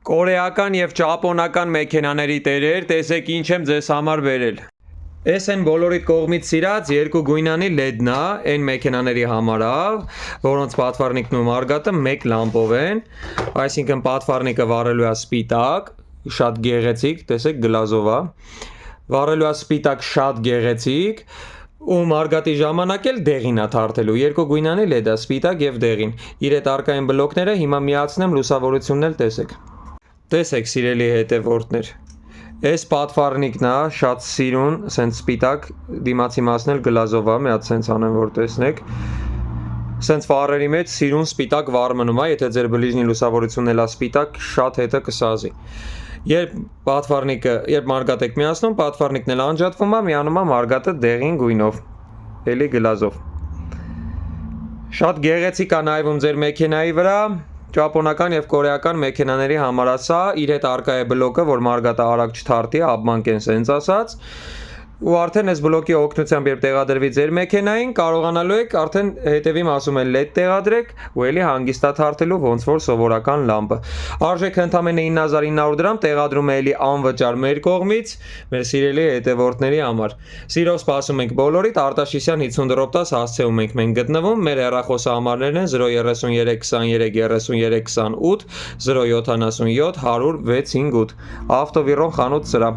Կորեական եւ ճապոնական մեքենաների տերեր, տեսեք ինչ եմ ձեզ համար բերել։ Էս են բոլորիդ կողմից սիրած երկու գույնանի LED-ն է, այն մեքենաների համար է, որոնց պատվառնիկն ու մարգատը մեկ լամպով են, այսինքն պատվառնիկը վառելու է սպիտակ, շատ գեղեցիկ, տեսեք գլազով է, վառելու է սպիտակ շատ գեղեցիկ, ու մարգատի ժամանակ էլ դեղին է թարթելու, երկու գույնանի LED-ը, սպիտակ եւ դեղին, իր այդ արկային բլոկները հիմա միացնեմ, լուսավորությունն էլ տեսեք։ Տեսեք սիրելի հետևորդներ, այս պատվառնիկն է, շատ սիրուն, սենց սպիտակ, դիմացի մասն էլ գլազով է, մի հատ սենց անեմ, որ տեսնեք, սենց վառերի մեջ սիրուն սպիտակ վառմնում է, եթե ձեր բլիզնի լուսավորությունն էլ է սպիտակ, շատ հետը կսազի։ Երբ մարգատ եք միացնում, պատվառնիկն էլ անջատվում է, միանում է մարգատը դեղին գույնով, էլի գլազով։ Շատ գեղեցիկ է նայվում ձեր մեքենայի վրա, ճապոնական եւ կորեական մեքենաների համար ասա, իր հետ արկա է բլոկը, որ մարգատը արագ չթարթի, ապմանքեն սենց ասած, ու արդեն այս բլոկի օգնությամբ երբ տեղադրվի ձեր մեքենային, կարողանալու եք արդեն հետևի մասում էլ LED տեղադրեք, ու էլի հանգիստա թարթելու ոնց որ սովորական լամպը։ Արժեքը ընդամենը 9900 դրամ, տեղադրումը էլի անվճար մեր կողմից, մեր սիրելի հետևորդների համար։ Սիրով սպասում ենք բոլորիդ, Արտաշիսյան 50 դրոպտաս հասցեում ենք մենք գտնվում, մեր հեռախոսահամարներն են 033 23 33 28 077 100 658, Ավտովիրոն խանութ սրա։